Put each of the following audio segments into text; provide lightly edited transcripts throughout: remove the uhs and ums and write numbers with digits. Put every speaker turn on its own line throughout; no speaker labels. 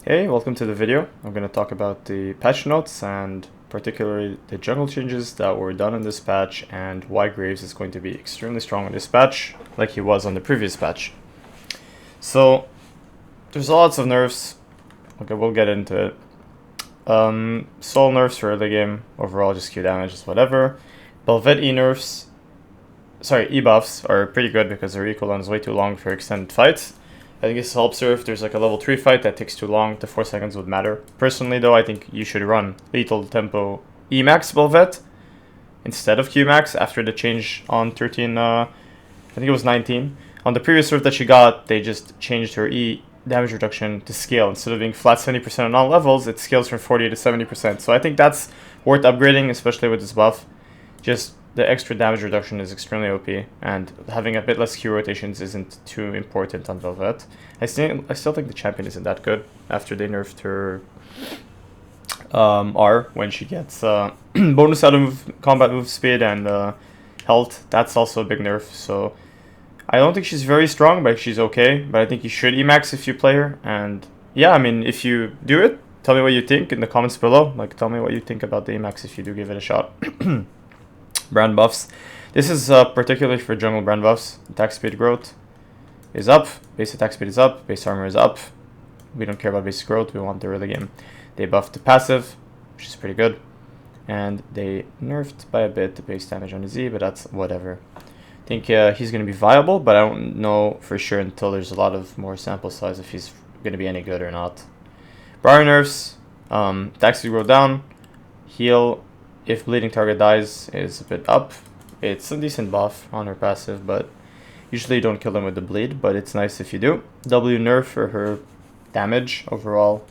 Hey, welcome to the video. I'm going to talk about the patch notes and particularly the jungle changes that were done in this patch and why Graves is going to be extremely strong in this patch like he was on the previous patch. So, there's lots of nerfs. Okay, we'll get into it. Soul nerfs for early game, overall just Q damage is whatever. Belvet E nerfs, E buffs are pretty good because their cooldown is way too long for extended fights. I think this helps her if there's like a level 3 fight that takes too long, the 4 seconds would matter. Personally though, I think you should run Lethal Tempo Emax Belvet instead of Qmax after the change on 13, I think it was 19. On the previous nerf that she got, they just changed her E damage reduction to scale. Instead of being flat 70% on all levels, it scales from 40 to 70%. So I think that's worth upgrading, especially with this buff. Just the extra damage reduction is extremely OP, and having a bit less Q rotations isn't too important on Velvet. I still think the champion isn't that good after they nerfed her R when she gets bonus out of combat move speed and health. That's also a big nerf, so I don't think she's very strong, but she's okay. But I think you should Emax if you play her, and yeah, I mean, if you do it, tell me what you think in the comments below. Like, tell me what you think about the Emax if you do give it a shot. Brand buffs. This is particularly for jungle brand buffs. Attack speed growth is up, base attack speed is up, base armor is up. We don't care about base growth, we want the early game. They buffed the passive, which is pretty good. And they nerfed by a bit the base damage on the Z, but that's whatever. I think he's going to be viable, but I don't know for sure until there's a lot of more sample size if he's going to be any good or not. Barrier nerfs, attack speed growth down, heal if bleeding target dies is a bit up. It's a decent buff on her passive, but usually you don't kill them with the bleed, but it's nice if you do. W nerf for her damage overall.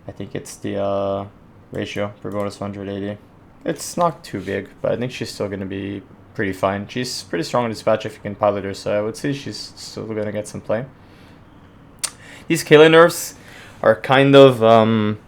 I think it's the ratio per bonus 180. It's not too big, but I think she's still going to be pretty fine. She's pretty strong in this patch if you can pilot her, so I would say she's still going to get some play. These Kayle nerfs are kind of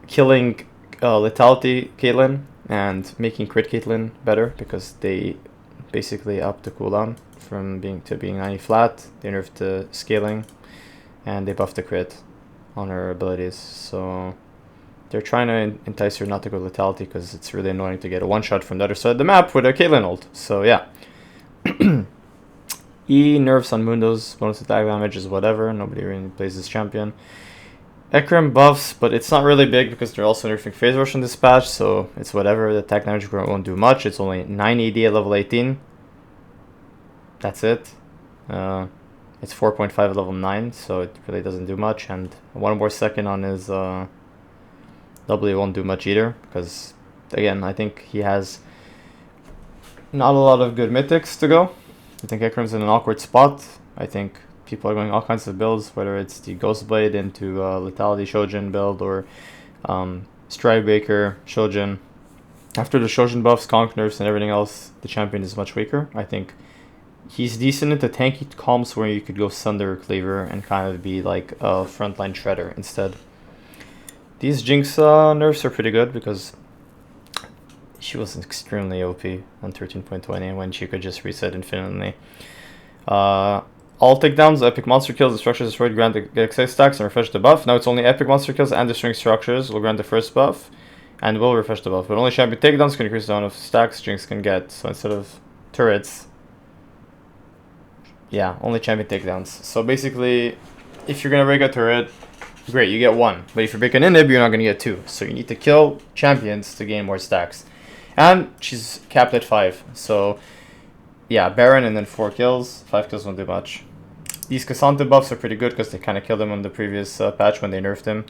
killing lethality Caitlyn and making crit Caitlyn better because they basically up the cooldown from being 90 flat. They nerfed the scaling and they buffed the crit on her abilities. So they're trying to entice her not to go lethality because it's really annoying to get a one shot from the other side of the map with a Caitlyn ult. So yeah. E nerfs on Mundo's bonus attack damage is whatever. Nobody really plays this champion. Ekrim buffs, but it's not really big because they're also nerfing Phase Rush in this patch, so it's whatever. The attack damage won't do much. It's only 9 AD at level 18. That's it. It's 4.5 at level 9, so it really doesn't do much. And one more second on his W won't do much either, because, again, I think he has not a lot of good mythics to go. I think Ekrim's in an awkward spot. I think people are going all kinds of builds, whether it's the Ghostblade into Lethality Shojin build or Strybreaker Shojin. After the Shojin buffs, conk nerfs, and everything else, the champion is much weaker. I think he's decent into tanky comps where you could go Sunder Cleaver and kind of be like a frontline shredder instead. These Jinx nerfs are pretty good because she was extremely OP on 13.20 when she could just reset infinitely. All takedowns, epic monster kills, and structures destroyed grant the excess stacks and refresh the buff. Now it's only epic monster kills and destroying structures will grant the first buff and will refresh the buff. But only champion takedowns can increase the amount of stacks Jinx can get. So instead of turrets, yeah, only champion takedowns. So basically, if you're going to break a turret, great, you get 1. But if you break an inhib, you're not going to get 2. So you need to kill champions to gain more stacks. And she's capped at 5. So yeah, Baron and then 4 kills. 5 kills won't do much. These Cassandra buffs are pretty good because they kind of killed him on the previous patch when they nerfed him.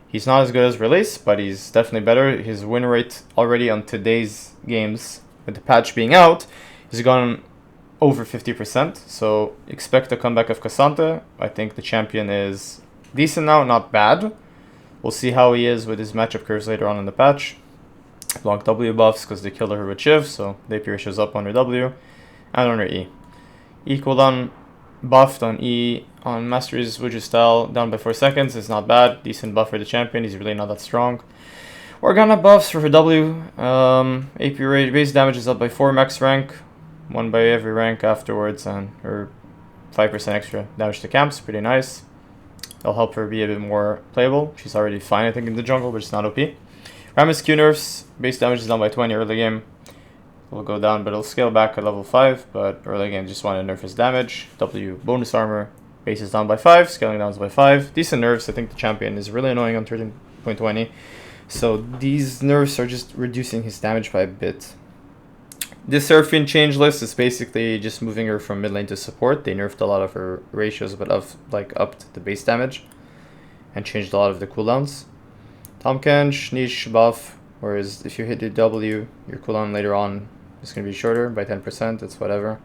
He's not as good as Release, but he's definitely better. His win rate already on today's games, with the patch being out, has gone over 50%. So expect a comeback of Cassandra. I think the champion is decent now, not bad. We'll see how he is with his matchup curves later on in the patch. Block W buffs because they killed her with Shiv, so Napier shows up on her W and on her E. E cooldown buffed on E on Mastery's Wuju style down by 4 seconds is not bad. Decent buff for the champion. He's really not that strong. Organa buffs for her W. AP rate base damage is up by 4 max rank. 1 by every rank afterwards, and her 5% extra damage to camps. Pretty nice. It'll help her be a bit more playable. She's already fine, I think, in the jungle, but it's not OP. Rammus Q nerfs. Base damage is down by 20 early game. It'll go down, but it'll scale back at level 5. But early game, just want to nerf his damage. W bonus armor. Base is down by 5. Scaling down by 5. Decent nerfs. I think the champion is really annoying on 13.20. So these nerfs are just reducing his damage by a bit. This Seraphine change list is basically just moving her from mid lane to support. They nerfed a lot of her ratios, but upped the base damage and changed a lot of the cooldowns. Tahm Kench, niche buff, whereas if you hit the W, your cooldown later on is going to be shorter by 10%. It's whatever.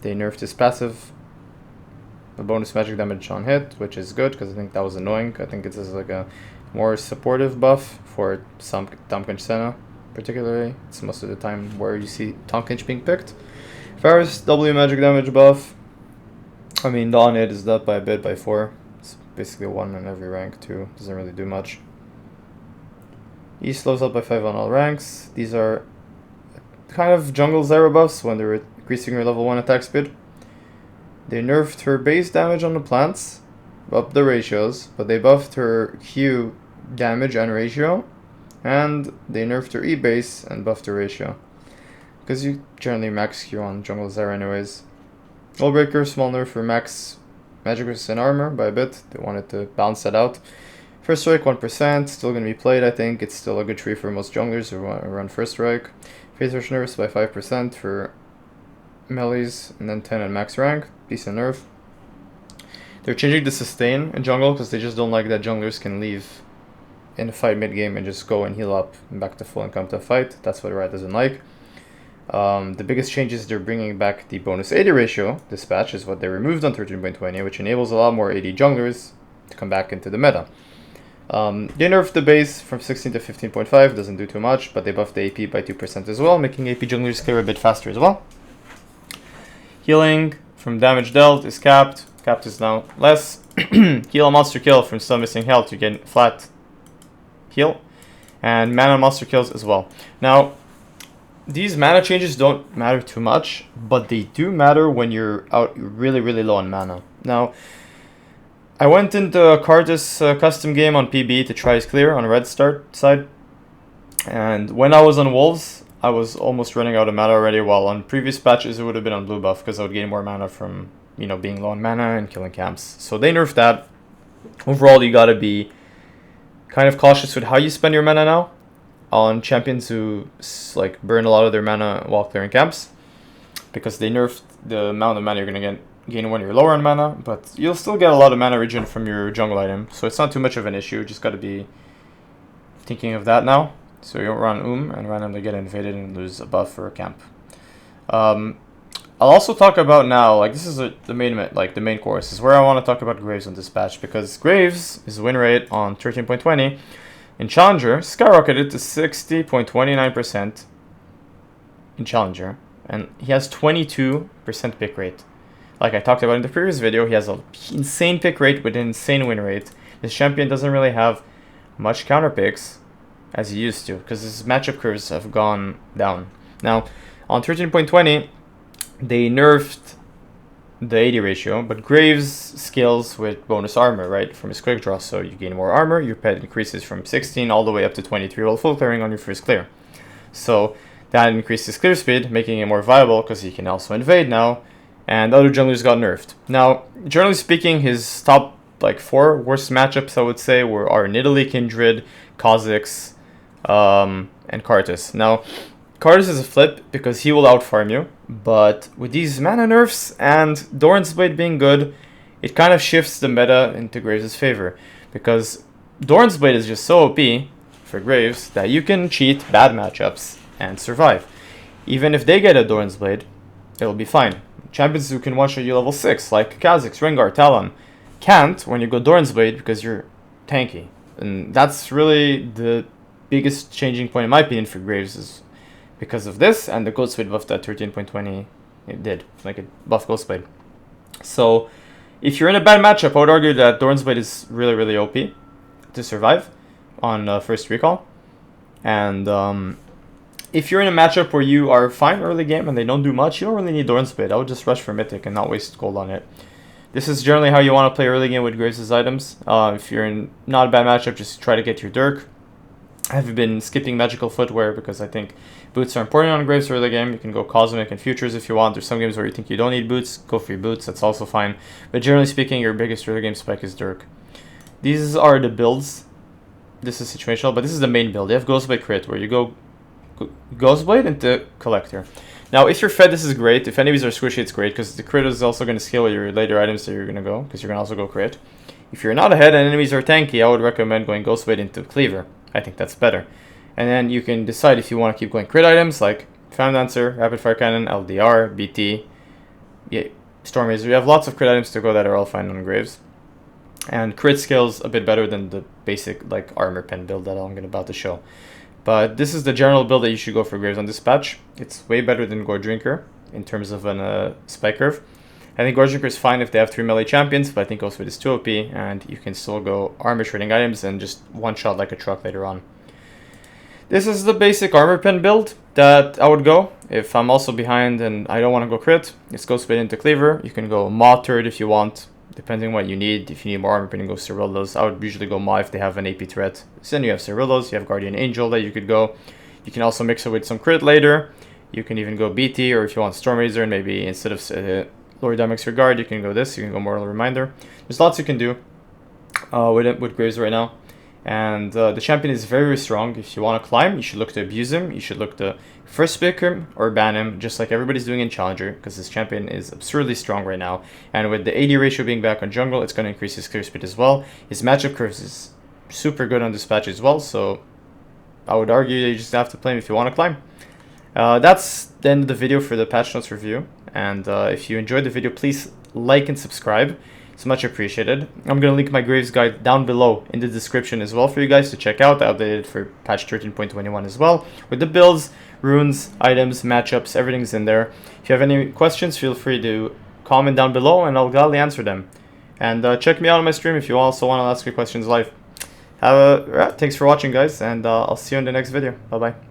They nerfed his passive, the bonus magic damage on hit, which is good because I think that was annoying. I think it's like a more supportive buff for some Tahm Kench Senna. Particularly, it's most of the time where you see Tahm Kench being picked. Varus, W magic damage buff. I mean, the on-hit is up by a bit, by 4. It's basically 1 on every rank, 2. Doesn't really do much. E slows up by 5 on all ranks. These are kind of jungle Zyra buffs when they're increasing her level 1 attack speed. They nerfed her base damage on the plants, upped the ratios, but they buffed her Q damage and ratio. And they nerfed her E-base and buffed her ratio. Because you generally max Q on jungle Zyra anyways. Wallbreaker, small nerf for max magic resist and armor by a bit. They wanted to balance that out. First strike 1%, still going to be played I think. It's still a good tree for most junglers who run first strike. Phase rush nerfs by 5% for melees and then 10 at max rank. Decent nerf. They're changing the sustain in jungle because they just don't like that junglers can leave in a fight mid-game and just go and heal up and back to full and come to a fight. That's what Riot doesn't like. The biggest change is they're bringing back the bonus AD ratio. This patch is what they removed on 13.20, which enables a lot more AD junglers to come back into the meta. They nerfed the base from 16 to 15.5, doesn't do too much, but they buffed the AP by 2% as well, making AP junglers clear a bit faster as well. Healing from damage dealt is capped. Capped is now less. Heal a monster kill from still missing health, you get flat heal, and mana monster kills as well. Now, these mana changes don't matter too much, but they do matter when you're out really, really low on mana. Now, I went into a Cardis custom game on PB to try his clear on red start side, and when I was on Wolves, I was almost running out of mana already, while on previous patches it would have been on blue buff because I would gain more mana from, you know, being low on mana and killing camps. So they nerfed that. Overall, you gotta be kind of cautious with how you spend your mana now on champions who like burn a lot of their mana while clearing camps, because they nerfed the amount of mana you're gonna gain when you're lower on mana, but you'll still get a lot of mana regen from your jungle item, so it's not too much of an issue. Just gotta be thinking of that now, so you don't run and randomly get invaded and lose a buff or a camp. I'll also talk about now, like this is the main course, is where I want to talk about Graves on this patch, because Graves' win rate on 13.20 in Challenger skyrocketed to 60.29% in Challenger, and he has 22% pick rate. Like I talked about in the previous video, he has an insane pick rate with an insane win rate. This champion doesn't really have much counter picks as he used to, because his matchup curves have gone down. Now, on 13.20, they nerfed the AD ratio, but Graves scales with bonus armor, right, from his quick draw, so you gain more armor, your pet increases from 16 all the way up to 23 while full clearing on your first clear. So that increases clear speed, making it more viable because he can also invade now, and other junglers got nerfed. Now, generally speaking, his top 4 worst matchups, I would say, are Nidalee, Kindred, Kha'Zix, and Karthus. Now, Karthus is a flip because he will outfarm you, but with these mana nerfs and Doran's Blade being good, it kind of shifts the meta into Graves' favor, because Doran's Blade is just so OP for Graves that you can cheat bad matchups and survive. Even if they get a Doran's Blade, it'll be fine. Champions who can one-shot you level 6, like Kha'Zix, Rengar, Talon, can't when you go Doran's Blade because you're tanky. And that's really the biggest changing point, in my opinion, for Graves, is because of this and the Ghostblade buff that 13.20 it did, like it buff Ghostblade. So if you're in a bad matchup, I would argue that Doran's Blade is really, really OP to survive on first recall. And if you're in a matchup where you are fine early game and they don't do much, you don't really need Doran's Blade. I would just rush for Mythic and not waste gold on it. This is generally how you want to play early game with Graves' items. If you're in not a bad matchup, just try to get your Dirk. I've been skipping magical footwear because I think boots are important on Graves early game. You can go cosmic and futures if you want. There's some games where you think you don't need boots, go for your boots, that's also fine. But generally speaking, your biggest early game spike is Dirk. These are the builds. This is situational, but this is the main build. You have Ghostblade crit, where you go Ghostblade into Collector. Now, if you're fed, this is great. If enemies are squishy, it's great, because the crit is also going to scale your later items that you're going to go, because you're going to also go crit. If you're not ahead and enemies are tanky, I would recommend going Ghostblade into Cleaver. I think that's better. And then you can decide if you want to keep going crit items, like Phantom Dancer, Rapid Fire Cannon, LDR, BT, Storm Razor. You have lots of crit items to go that are all fine on Graves. And crit scales a bit better than the basic like armor pen build that I'm about to show. But this is the general build that you should go for Graves on this patch. It's way better than Gore Drinker in terms of an spike curve. I think Gore Drinker is fine if they have 3 melee champions, but I think Ghostblade is too OP, and you can still go armor shredding items and just one-shot like a truck later on. This is the basic armor pen build that I would go if I'm also behind and I don't want to go crit. It's Ghostblade into Cleaver. You can go Maw Turret if you want, depending on what you need. If you need more armor pen, you go Cyrillos. I would usually go Maw if they have an AP threat. So then you have Cyrillos, you have Guardian Angel that you could go. You can also mix it with some crit later. You can even go BT, or if you want Storm Razor, and maybe instead of lower damage your guard, you can go this. You can go Mortal Reminder. There's lots you can do with Graves right now. And the champion is very, very strong. If you want to climb, you should look to abuse him. You should look to first pick him or ban him, just like everybody's doing in Challenger, because this champion is absurdly strong right now. And with the AD ratio being back on jungle, it's going to increase his clear speed as well. His matchup curves is super good on this patch as well, so I would argue that you just have to play him if you want to climb. That's the end of the video for the patch notes review. And if you enjoyed the video, please like and subscribe. It's much appreciated. I'm going to link my Graves guide down below in the description as well for you guys to check out. I updated it for patch 13.21 as well, with the builds, runes, items, matchups, everything's in there. If you have any questions, feel free to comment down below and I'll gladly answer them. And check me out on my stream if you also want to ask me questions live. Thanks for watching, guys, and I'll see you in the next video. Bye-bye.